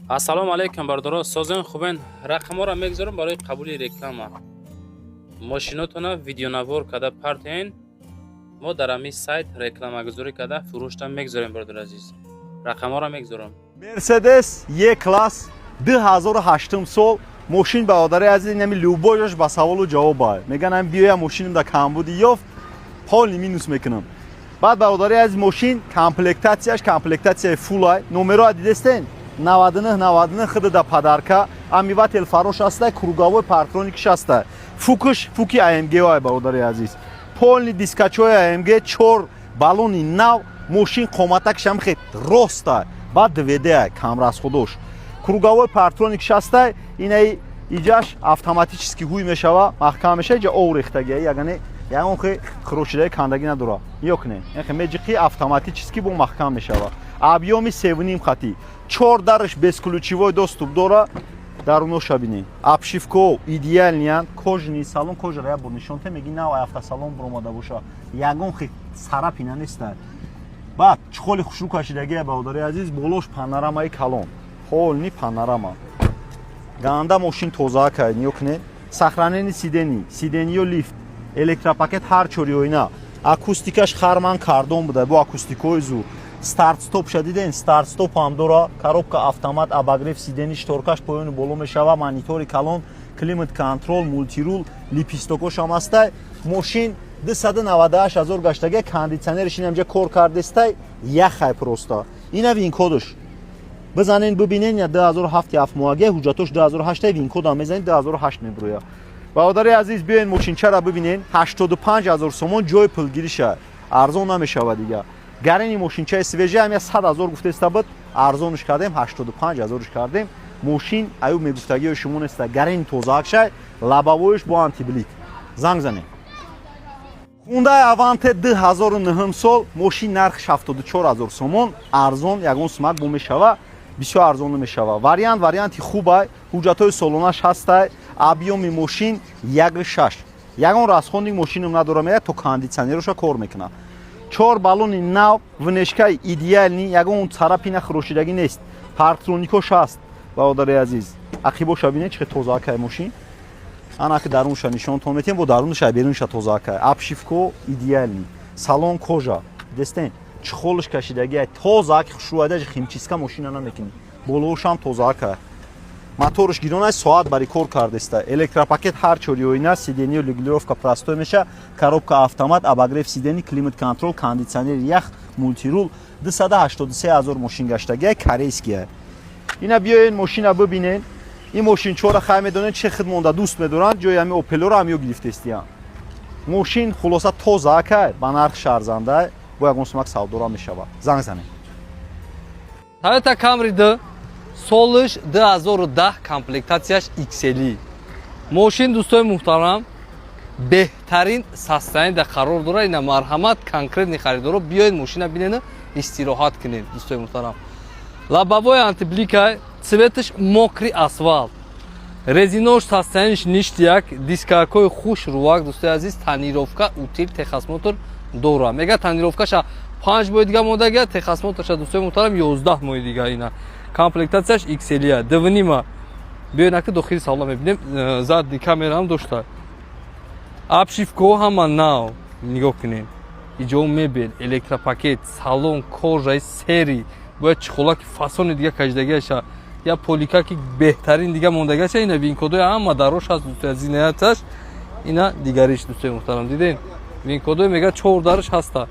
ассалому алайкум бардоро. Созен хубен рақамора мегзорам барои қабули реклама. Мошинотона видеонавор када партиен. мо дар ами сайт рекламагузорӣ када фурӯшта мегзорем бардор азиз. Рақамора мегзорам. Mercedes E-класс 2008 сол мошин бародари азиз нами любояш ба саволу ҷавоб ай. Меганам биёя мошинам да камбуди ёфт. Ҳоли минус мекунам. Баъд бародари азиз мошин комплектатсияи фул ай. Номеро дидестен 99 худа да падарка, амивател фарош аста, круговой партроникш аста. Фуки AMG ай бародари азиз. Полни дискачои AMG 4 балони нав, мошин қоматакшам хет роста. Баъд ДВД ай камрасходош. Круговой партроникш аста, инаи иҷаш автоматически ҳуй мешава, маҳкам меша, иҷа ов рехтаги ягане ягон хе хрошидаи кандаги надора. Ёк не. Ехе меҷиқи автоматически бо маҳкам мешава. Объёми 7,5 хати. 4 дарш безключевой доступ дора. Даруноша бинем. Обшивка идеалниан, кожаный салон, кожара я бо нишонте меги нав автосалон бромада боша. Ягон хе сарапина неста. Баъд чухоли хушрӯ кашидаги бародари азиз, болош панорамаи калон. Ҳолни панорама. Ганда мошин тоза кайд, ёк не. Сахранени сидениё лифт, электропакет ҳар чорёйна. Акустикаш харман кардон буда, бо акустикои зур. Старт стоп шадиден, старт стоп ҳам дора, коробка автомат, абагрев сидени шторкаш поёни боло мешава, монитори калон, климат контрол, мултирул, липистокош ҳам аста. Мошин 298 000 гаштаги, кондитсионериш инамҷа кор кардестай, яхай просто. Ина винкодаш. Бизанен бибинен я 2007 моаге, ҳуҷҷатош 2008 винкода мезанед 2008 меброя. Бародари азиз биёен мошинчара бибинен, 85 000 сомон ҷои пулгириша. Арзон намешава дига. Гарани мошинчаи свежа ҳам 100 000 гуфтеста буд, арзонш кардем, 85 000 кардем. Мошин аю мегуфтагиҳои шумо неста. Гарани тозаакшай, лабавоиш бо антиблик. Занг занед. Hyundai Avante 2009 сол, мошин нархш 74 000 сомон, арзон ягон смак бо мешава, бисёр арзон мешава. Варианти хуб ай, ҳуҷҷатои солонаш ҳастай, объёми мошин 1.6. Ягон расходи мошинам надорам, то кондитсионероша кор мекуна. 4 балони нав, внешкаи идеални, ягон царапина хӯрошидаги нест. Партроникош аст, бародари азиз. Ақибоша бинед чӣ тозаакай мошин. Анаки дарунша нишонтон метем, бо дарунша берунша тозаакай. Обшивка идеални. Салон кожа. Дестен чхолш кашидаги ай тозаак хушруайда химчиска мошина намекуни. Болошам тозаакай. Моторш гиронай соат бари кор кардеста. Электропакет ҳар чорёйна, сидениё регулировка простой меша, коробка автомат, обогрев сидени, климат контрол, кондитсионер ях, мултирул. 283 000 мошин гаштаги корейский. Ина биёен мошина бибинен. Ин мошин чора хай медонед чӣ хидмонда дӯст медоранд, ҷои ами опелоро ҳамё гирифтестиян. Мошин хулоса тозаакай, ба нархи шарзанда, бо ягон сумак савдора мешава. Занг занед. Toyota Camry D солиш 2010 комплектатсияш XL. Мошин дӯстои муҳтарам беҳтарин состояние қарор дора. Ина марҳамат конкретни харидоро биёед мошина бинена истироҳат кунед дӯстои муҳтарам. Лабовой антибликай, цветиш мокрый асфальт. Резинош состояниш ништияк, дискакои хуш рувак дӯстои азиз, тонировка утил техосмотр дора. Мега тонировкаша 5 моҳи дига мондаги, техосмотрша дӯстои муҳтарам 11 моҳи дига ина. Комплектатсияш XL. Дивнима. Биёед аки дохили салон мебинем, задни камераам дошта. Обшивка ҳама нав. Нигоҳ кунед. Иҷо мебел, электропакет, салон кожаи сери. Бояд чихолаки фасони дига каждагиаша. Я поликаки беҳтарин дига мондагиаша, ина винкодои ҳама дарош аст дӯстои азиз инаяташ. Ина дигариш дӯстои муҳтарам диден. Винкодои мега 4 дарош ҳаста.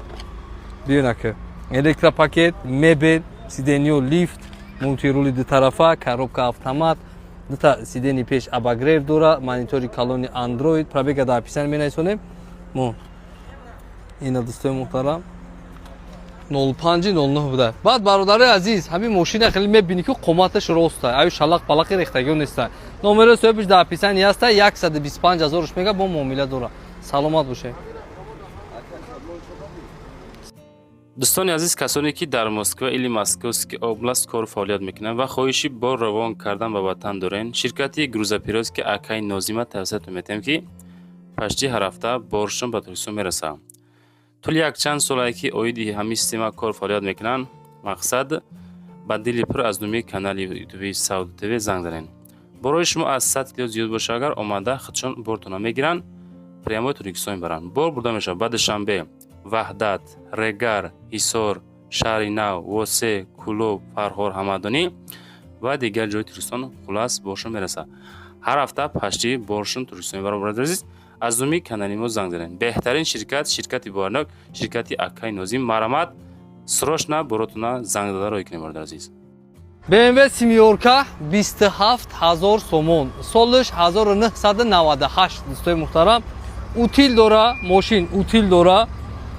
Биёед аки. Электропакет, мебел, сидениё лифт, мултирули дутарафа, коробка автомат, дута сидени пеш обогрев дора, монитори калони Android, пробега дар описание менависонем. Мо ина дӯстои муҳтарам 0509 буда. Баъд бародари азиз, ҳамин мошина хеле мебинӣ ки қоматаш роста, аю шалақ балақи рехтагиҳо неста. Номери соҳибаш дар описание аста, 125 000 мега бо муомила дора. Саломат бошед. дӯстони азиз, касоне ки дар Москва или Московский област кор фаъолият мекунанд ва хоҳиши бор равон кардан ба ватан дорен, ширкати грузоперевозки Акай Нозима тавсиятон метем ки пашти ҳар ҳафта боршон ба Туркистон мерасад. Тӯли якчанд солае ки оиди ҳамин система кор фаъолият мекунанд. Мақсад ба дили пур аз номи канали ютуби Сауд ТВ занг занед. барои шумо аз 100 кило зиёд боша агар омада худшон бортона мегиранд, прямотон иксон баранд. Бор бурда мешавад ба Душанбе, Ваҳдат, Регар, Ҳисор, Шаҳри Нав, Восе, Кулоб, Фарҳор, Ҳамадонӣ ва дигар ҷои туристон хулас бошон мерасад. ҳар ҳафта пашти боршон туристони баробар азиз аз номи канали мо занг занед. беҳтарин ширкат, ширкати боварнок, ширкати Акаи Нозим марамат срочно боротона занг дадаро икунем бародар азиз. BMW семёрка 27000 сомон. Солиш 1998 дӯстои муҳтарам. Утил дора, мошин утил дора.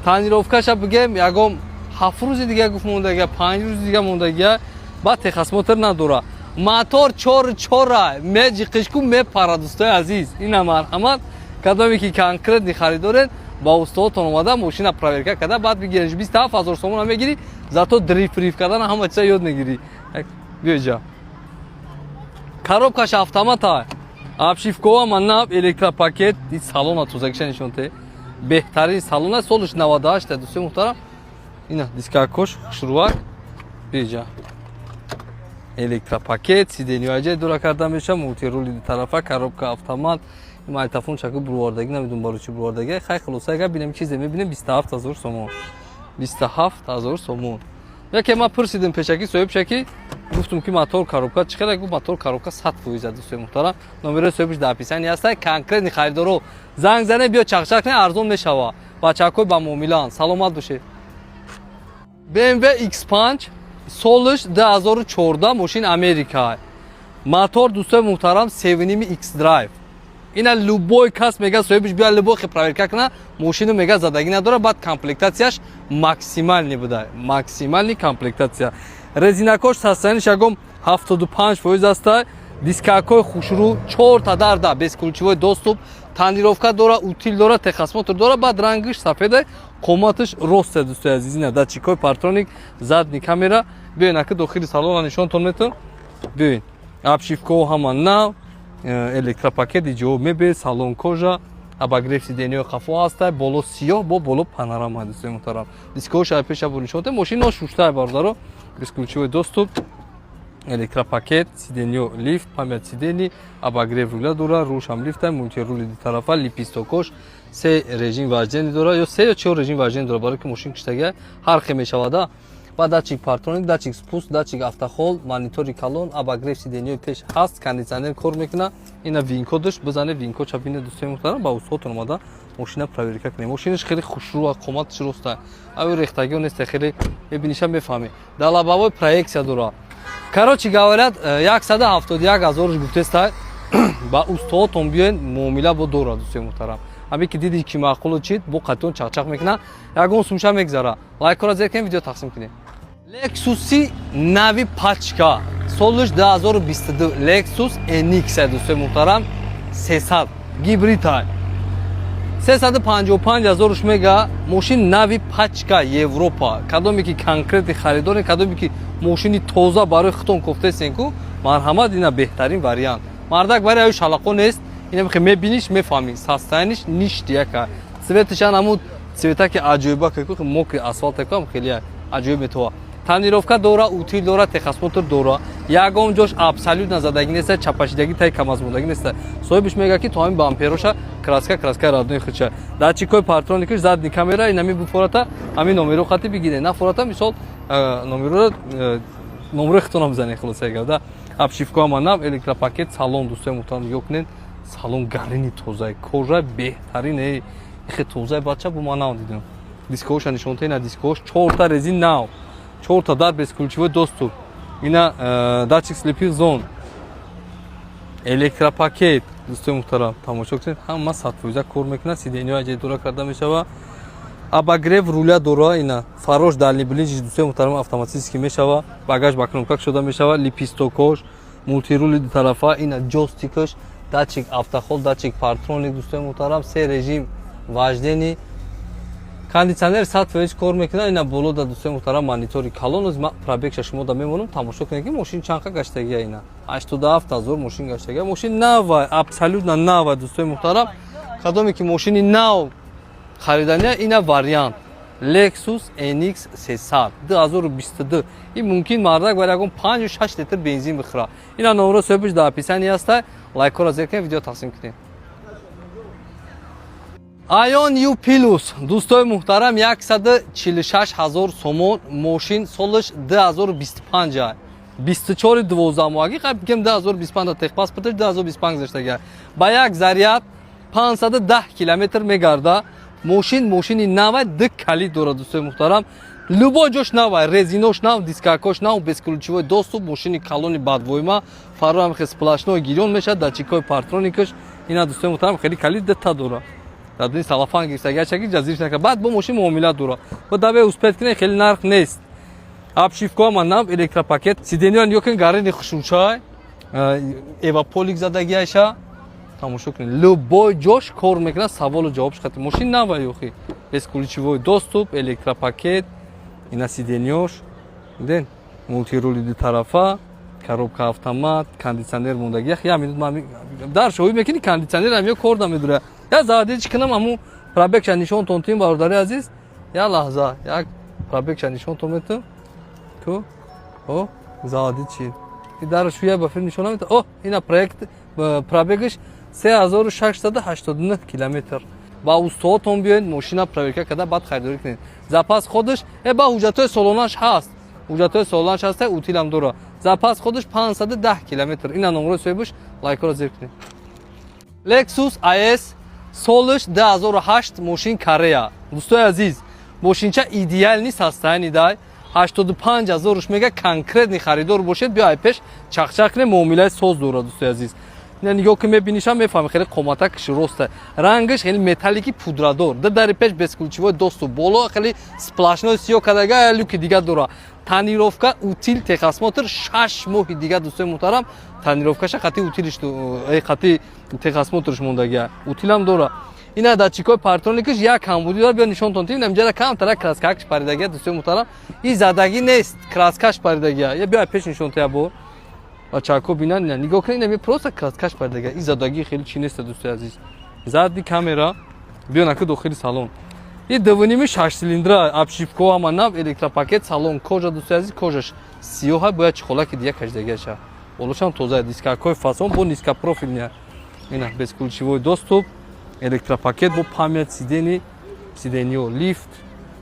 Танировкаша бигем ягом 7 рӯзи дига гуфт мондагия, 5 рӯзи дига мондагия. Ба техосмотр надора. Мотор 4 меҷи қишку мепара дӯстои азиз. Ина марҳамат. Кадоме ки конкретни харидорен ба устоотон омада мошина проверка када баъд бигириш 27000 сомон мегири, зато дрифт кадан ҳама чиза ёд мегири. Биёҷа. Коробкаш автомата. Обшивкова манаб электропакет, ин салона тузагиша нишонте. Беҳтарин салона солиш 98 дӯстои муҳтарам. Ина дискакош хушрувак. Биёҷа. Электропакет, сиденияҷа дура карда меша, мултирули тарафа, коробка автомат. Майтафон чаку бурвардагӣ намедонам барои чӣ бурвардагӣ. Хай хулоса агар бинем чизе мебинем 27000 сомон. 27000 сомон. Яке ма пурсидем пешаки соҳибшаки гуфтум ки мотор коробка чӣ қадар? Гуфт мотор коробка 100% дӯстои муҳтарам. Номерои соҳибаш дар описание ҳаст. Конкретни харидоро занг зане биё чақчақ не арзон мешава. Бачакой ба муомилаанд. Саломат бошед. BMW X5 солиш 2014 мошин Америка. Мотор дӯстои муҳтарам 7 X-Drive. Ина любой кас мега соҳибаш биё любой хе проверка кана, мошину мега задагӣ надора, баъд комплектатсияш максимални буда. Максимални комплектатсия. Резинакош састаниш ягом 75% аста. Дискакой хушрӯ 4 та дарда без ключевой доступ. Танировка дора, утил дора, техосмотр дора, баъд рангиш сафеда, қоматиш росте дӯстои азиз. Ина датчикои партроник, задни камера. Биёин аки дохили салона нишонтон метавонам. Биёин. Обшивкаҳо ҳама нав. Электропакет иҷоб мебе, салон кожа, обогрев сиденияи қафо ҳаста, боло сиёҳ бо боло панорама дӯстои муҳтарам. Дискаҳоша пеша бо нишонте, мошина шушта бародаро, без ключевой доступ, электропакет, сиденияи лифт, памят сидени, обогрев руля дора, рӯшам лифта, мултирули ду тарафа, липистокош, 3 режим вождени дора, ё 3 ё 4 режим вождени дора, барои ки мошин киштагия ҳар хел мешавада. Ба датчик партроник, датчик спуск, датчик автохол, монитори калон, обогрев сиденияи пеш ҳаст, кондитсионер кор мекунад. Ина винко дошт, бизане винко чабине дӯстои муҳтарам, ба устотон омада мошина проверка кунем. Мошинаш хеле хушрӯ, қоматиш роста. Ави рехтагиҳо нест, хеле мебиниша мефаҳмӣ. Дар лабавой проексия дора. Короче говорят, 171000 гуфтеста ба устоотон биёен муомила бо дора дӯстои муҳтарам. Ҳаме ки диди ки маъқулу чид, бо қатон чақчақ мекунад, ягон сумша мегзара. Лайкора зер кунем, видео тақсим кунем. Lexus нави пачка солиш 2022 Lexus NX дӯстои муҳтарам 300 гибрита 355000 мега мошин нави пачка Европа. Кадоме ки конкретни харидорен, кадоме ки мошини тоза барои худтон кофтесен ку марҳамат, ина беҳтарин вариант. Мардак барои аю шалақо нест. Ина мехе мебиниш мефаҳмӣ состояниш ништ яка. Цветиш анамуд цвета ки аҷоиба ку мокри асфалт ку хеле аҷоиб метава. Танировка дора, утил дора, техосмотр дора. Ягон ҷош абсолютно задагӣ нест, чапашидагӣ тай кам аз мондагӣ нест. Соҳибаш мега ки то ҳамин бампероша краска родной худша. Датчикои партроникаш, задни камера, ин ҳамин буфората, ҳамин номеро хати бигире. На фората мисол номерои худтонам бизане хулоса гавда. Обшивка манаб, электропакет, салон дӯстои муҳтарам ёкнен. Салон гарини тоза, кожа беҳтарин, хе тоза бача бо ман дидам. Дискаҳоша нишонта, ина дискаҳош 4 та резин нав. 4 та дар без ключевой доступ. Ина датчик слепих зон. Электропакет дӯстои муҳтарам тамошо кунед, ҳама 100% кор мекунад, сиденияи аҷаиб дора карда мешава. Обогрев руля дора, ина фарош дальний блинч дӯстои муҳтарам автоматически мешава, багаж ба кнопка шуда мешава, липистокош, мултирули ду тарафа, ина ҷостикаш, датчик автохол, датчик партроник дӯстои муҳтарам, 3 режим вождени. Кондитсионер 100% кор мекунад, ина боло да дӯстои муҳтарам монитори калон. Ма пробегша шумо да мемонам, тамошо кунед ки мошин чанқа гаштагия, ина 87000 мошин гаштагия. Мошин нава, абсолютно нава дӯстои муҳтарам. Кадоме ки мошини нав харидания, ина вариант. Lexus NX 300 2022. این ممکن مردک برای 5-6 لیتر بنزین بخوره. اینا نمره سوپش در پیشانی است. لایک را زیر کنید ویدیو تقسیم کنید. Ion U Plus دوستای محترم 146,000 سومون ماشین سالش 2025 24 12 ماهگی قبل بگم 2025 تک پاسپورتش 2025 گذشته با یک ضریب 510 کیلومتر میگرده ماشین نو دک کلید داره دوستای محترم любой جوش نو резинош нав дискакош нав бескулчевой доступ машини колони бадвойма фарам хе сплошной гирён мешад датчикой партроникаш ина دوستای محترم خیلی کلید دتا داره دادنی سلافان گیرسه گرچه جزیرش نکرد بعد با ماشین معاملات داره و دبه اسپت کنه خیلی نرخ نیست обшивка манам электропакет сиденьён ёкин гарини хушунчай эваполик задагиаша тамошо кунед любой ҷош кор мекунад саволу ҷавобш хати мошин нава ёхи бескуличевой доступ электропакет ина сиденьёш ден мултирули ду тарафа коробка автомат кондитсионер мондаги яхи я минут ман дар шоҳӣ мекунӣ кондитсионер ам ё кор намедура я заводи чӣ кунам аму пробегша нишонтон тим бародари азиз я лаҳза як пробегша нишонтон метам تو او زادی چی در شویه با فیلم نشون میده او اینا پروژه پروژهش 3689 کیلومتر با استادتون بیاین ماشینا پروژه کده بعد خریداری کنید زاپاس خودش با حجتای سالانش هست حجتای سالانش هست اوتیل هم داره زاپاس خودش 510 کیلومتر اینا نمره سویبش لایک رو زیر کنید لکسوس IS سالش 2008 ماشین کاریا دوستای عزیز ماشینچه ایدئال نیست هستن دای 85,000 میگه کنکرتنی خریدار باشید بیای پیش چخچخ کنه معامله ساز داره دوستای عزیز اینا نگاه که میبینیشم میفهمی خیلی قیمتش راسته رنگش خیلی متالیکی پودرادور در پیش بسکولچیو دوستو بالا خیلی سپلاشنو سیو کداگا لوک دیگه داره تانیروفکا اوتیل تخصماتر 6 ماه دیگه دوستای محترم تانیروفکاش خاطی اوتیلش تو خاطی تخصماترش موندگی اوتیل هم داره اینا داتچیکای پارتونیکش یک کمبودی داره بیا نشون تونتیم نمیجره کم تر کراسکاش پاریدگی دوستای محترم این زدگی نیست کراسکاش پاریدگی یا بیا پیش نشون تیا بو و چاکو بینن نگاه کنین نمی پروسه کراسکاش پاریدگی این زدگی خیلی چی نیست دوستای عزیز زدی کامera بیا نکه داخل سالن این دوونیمی 6 سیلیندر обшивка هم ناب الکتروپاکت سالن کجا دوستای عزیز کجاش سیاه باید چخولاک دیگه کجدگی شه ولوشم توزه دیسکاکای فاсон бо низко профильная اینا безключевой доступ электропакет бо память сиденьё лифт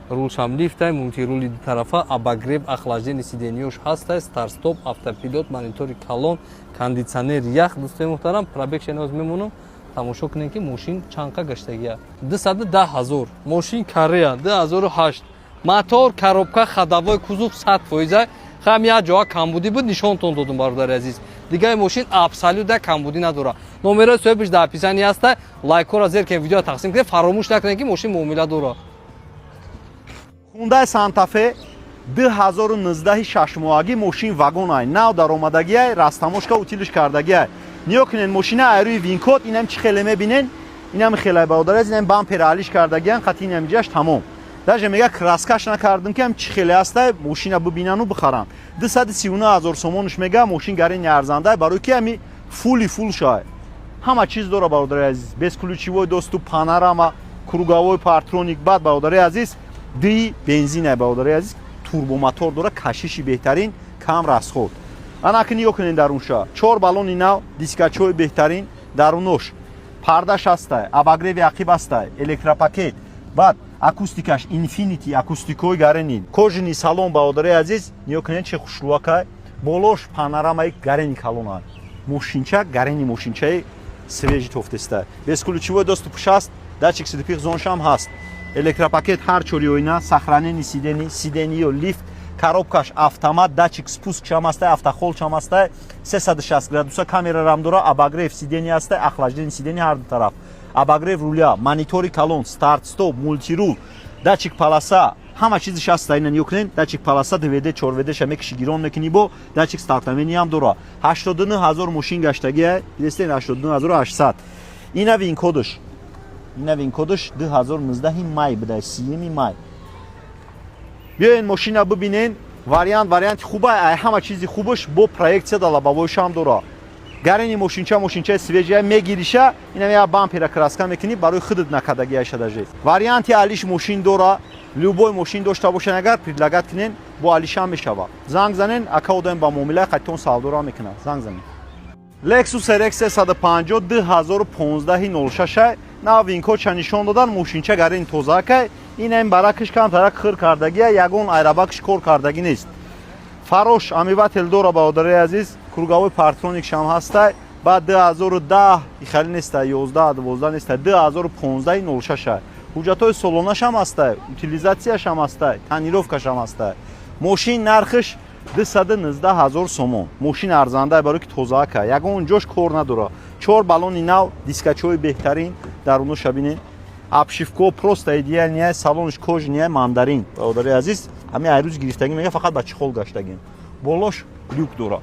рулшам лифтай мультирули ду тарафа обогрев охлаждение сиденьёш ҳастай старт-стоп автопилот монитори калон кондитсионер ях дӯстои муҳтарам пробег шаноз мемонам тамошо кунем ки мошин чанқа гаштагия 210,000 мошин корея 2008 мотор коробка ходовой кузов 100% хам я ҷоа камбудӣ буд нишонтон додум бародари азиз дигаи мошин абсолюта камбудӣ надора номерои соҳибаш дар описанӣ аста лайкора зер кен видео тақсим кунед фаромӯш накунед ки мошин муомила дора Hyundai Santa Fe 2019 6 моҳагӣ мошин вагонай нав даромадагиай растамошка утилиш кардагиай ниё кунед мошина айрӯи винкод инам чӣ хеле мебинен инам хеле бародари азиз инам бампер алиш кардагиан хати инам ҷаш тамом даже мега краскаш накардым ки ам чӣ хеле аста мошина бибинану бихарам 239,000 сомонш мега мошин гарини арзандаи барои ки ами фули фул шай ҳама чиз дора бародари азиз безключевой доступ панорама круговой партроник баъд бародари азиз ди бензинай бародари азиз турбомотор дора кашиши беҳтарин кам расход анаки ниё кунед дарунша 4 баллони нав дискачои беҳтарин дарунош пардаш астай обогреви ақиб астай электропакет баъд акустикаш инфинити акустикои гаренин кожини салон бародари азиз ниё кунед чӣ хушрӯакай болош панорамаи гарени калонай мошинча гарени мошинчаи свежи тофтестай безключевой доступш аст датчик сидипиқ зоншам ҳаст электропакет ҳар чори оина сохранени сидениё лифт коробкаш автомат датчик спускшам астай автохолчам астай 360 градуса камерарам дора обогрев сидени астай охлаждени сидени ҳар ду тараф обогрев руля монитори калон старт стоп мультирул датчик полоса ҳама чизиш аста ина ниё кунед датчик полоса двд 4вдша мекиши гирон мекунӣ бо датчик стартамениам дора 89000 мошин гаштагия дестен 89800 ина винкодаш 2019 май будай 3 май биёен мошина бибинен варианти хубай ай ҳама чизи хубаш бо проектсия да лабавойшам дора гарени мошинчаи свежия мегириша инам я бампера краска мекунӣ барои худат накадагиаша даже варианти алиш мошин дора любой мошин дошта бошен агар предлагат кунен бо алишам мешава. Занг занен, ака одаем ба муомила қайтон савдора мекунад. Занг занен. Lexus RX 150 2015-06 нав винко чанишон додан мошинча гарин тозака ин ам баракш кам тарак хир кардагия ягон айрабакш кор кардаги нест. Фарош амивател дора баодари азиз круговой партроник шам ҳаста ба 2010 ихали неста 11 12 неста 2015-06 ҳуҷҷатҳои солонаш ҳам ҳаста утилизатсияш ҳам ҳаста танировкаш ҳам ҳаста мошин нархиш 219 000 сомон мошин арзанда барои ки тозаака ягон ҷош кор надора 4 баллони нав дискачҳои беҳтарин даруноша бинен обшивко просто идеалния салониш кожния мандарин баодари азиз ҳамин айрӯз гирифтагӣ мега фақат ба чихол гаштагим болош люк дора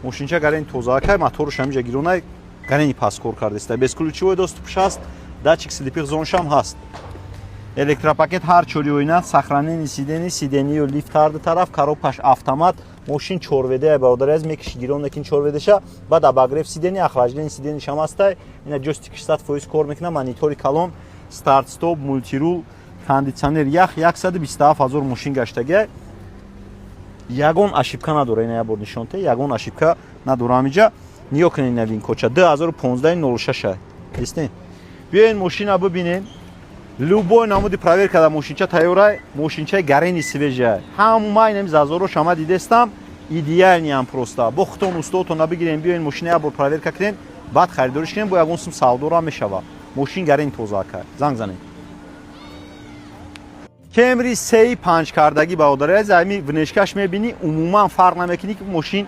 мошинча гарени тозаака моторуш ҳамиҷа гиронай гарени паскор кардеста безключевой доступ шаст датчик слипи зоншам ҳаст электропакет ҳар чорёина сохранени сидению лифт ҳар ду тараф коробкаш автомат мошин чорведа баодари аз мекиши гирон некин чорведаша баъд абагреф сидени охлаждени сидениш ҳам ҳаста ина ҷостикиш 100% кор мекуна монитори калон старт стоп мультирул кондитсионер ях 127 000 мошин гаштага ягон ошибка надора ина ябор нишонта ягон ошибка надора ҳамиҷа ниё кунен навин коча 2015-06 дистен биёен мошина бибинен любой намуди проверка да мошинча тайёра мошинчаи гарени свежа ҳамаи нами зазоро шама дидестам идеалниам просто бо хутон устодтон набигирен биёен мошина ябор проверка кунен баъд харидориш кунен бо ягон сум савдора мешава мошин гарени тозаака занг занен Camry C 5 кардагӣ баодари аз ами внешкаш мебини умуман фарқ намекунӣ ки мошин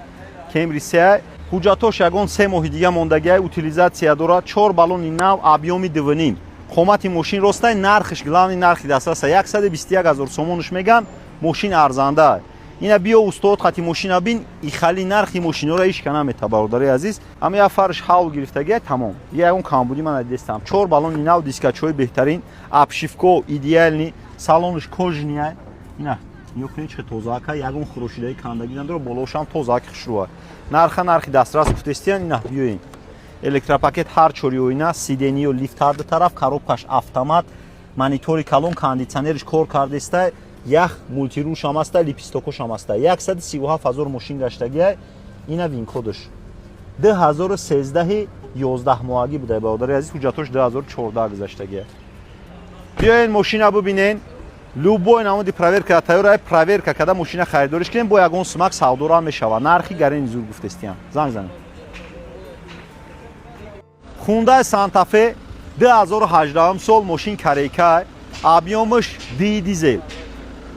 Camry C ҳуҷҷатош ягон 3 моҳи дига мондагиа утилизатсия дора 4 баллони нав объёми 2.5 қомати мошин ростай нархиш главни нархи дастраса 121 000 сомонуш меган мошин арзанда ина биё устод хати мошина бин ихали нархи мошинора иш кана мета баодари азиз ама я фарш ҳавл гирифтагия тамом ягон камбуди ман дидестам 4 баллони нав дискачҳои беҳтарин обшивко идеални салониш кожния ина ёкунӣ чӣ тозаака ягон хӯрошидаи кандаги надора болошам тозааки хушрӯа нархи дастрас гуфтестиян ина биёин электропакет ҳар чорёина сидению лифт ҳар ду тараф коробкаш автомат монитори калон кондитсионериш кор кардеста ях мультирул шам аста липистокош ҳам аста 137 000 мошин гаштагия ина винкодаш 2013 11 моҳагӣ буда баодари азиз ҳуҷҷатош 2014 гузаштагия биёен мошина бибинен любой намуди проверка тайёра проверка када мошина харидориш кунем бо ягон сумак савдора мешава нархи гарени зур гуфтестиям занг занем Hyundai Santa Fe 2018 сол мошин карейка объёмиш дизел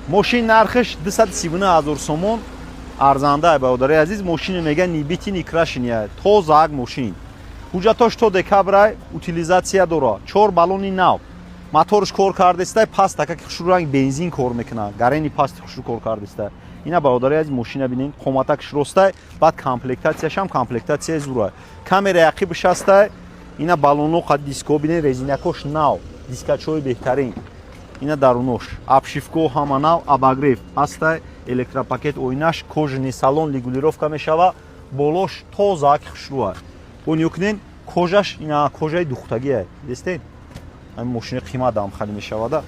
мошин нархиш 239 000 сомон арзанда баодари азиз мошини мега нибити никрашиния тозаак мошин ҳуҷҷатош то декабра утилизатсия дора 4 баллони нав моториш кор кардестай паст така ки хушрӯранг бензин кор мекунад гарени пасти хушрӯ кор кардеста ина баодари азиз мошина бинен қоматакиш ростай баъд комплектатсияшам комплектатсияи зура камераи ақибиш ҳастай ина баллоно қад диско бинен резинакош нав дискачҳои беҳтарин ина дарунош обшивко ҳама нав абагреф ҳастай электропакет оинаш кожани салон регулировка мешава болош тозааки хушрӯа он ёкунен кожаш ина кожаи духтагия дестен ҳамин мошини қимат дам хали мешавада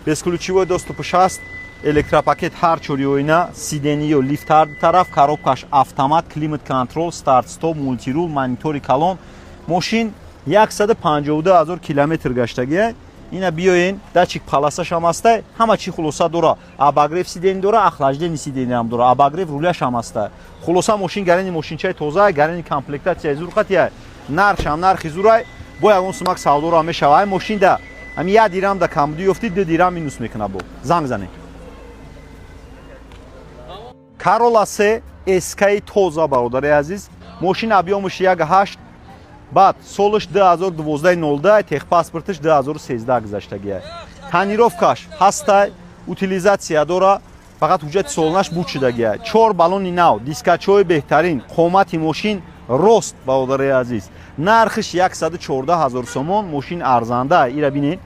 безключевой доступш ҳаст электропакет ҳар чорёина сидению лифт ҳар ду тараф коробкаш автомат климат контрол старт стоп мультирул монитори калон мошин 152 000 километр гаштагия ина биёен датчик паласаш ҳам аста ҳама чӣ хулоса дора абагреф сидени дора охлаждени сидени ҳам дора абагреф руляш ҳам аста хулоса мошин гарени мошинчаи тоза гарени комплектатсияи зур қатия нархш ҳам нархи зурай бо ягон сумак савдора мешава ай мошин да ҳами 1 дирам да камбудӣ ёфти 2 дирам минус мекуна бо занг зане Corolla C SK тоза бародари азиз мошин объёмиш 1.8 баъд солиш 2012-02 техпаспортиш 2013 гузаштагия танировкаш ҳастай утилизатсия дора фақат ҳуҷҷати солонаш буд шудагия 4 баллони нав дискачҳои беҳтарин қомати мошин рост баодари азиз нархиш 114 000 сомон мошин арзанда ира бинен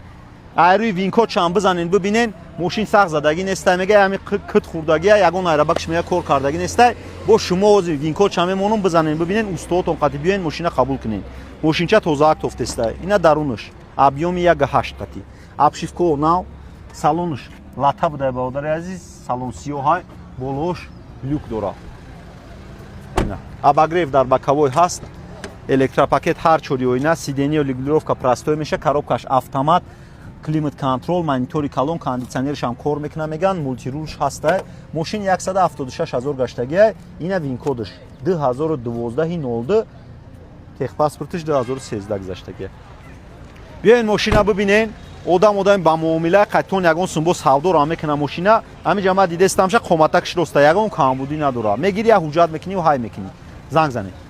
айрӯи винкочам бизанен бибинен мошин сахт задагӣ нестай мега ҳами кит хӯрдагия ягон айрабакш мега кор кардагӣ нестай бо шумо ози винкочам мемонам бизанен бибинен устодтон қати биёен мошина қабул кунен мошинча тозаак тофтестай ина дарунаш объёми 1.8 қати обшивко нав салонш лата буда бародари азиз, салон сиёҳ болош люк дорад. Абагрев дар боковой ҳаст, электропакет ҳар чори оина, сиденӣ регулировка простой меша, коробкаш автомат, климат контрол, монитори калон, кондитсионерш ҳам кор мекуна меган, мултирулш ҳаста. Мошин 176 000 гаштагиа, ина винкодаш 2012-02, техпаспортиш 2013 гузаштагиа. Биёин мошина бибинен. Одам ба муомила қайтон ягон сумбо савдо ра мекуна мошина. Ҳамиҷа ма дидестамша қоматакш роста ягон камбудӣ надора. Мегири я ҳуҷҷат мекунӣ ва ҳай мекунӣ. Занг занед.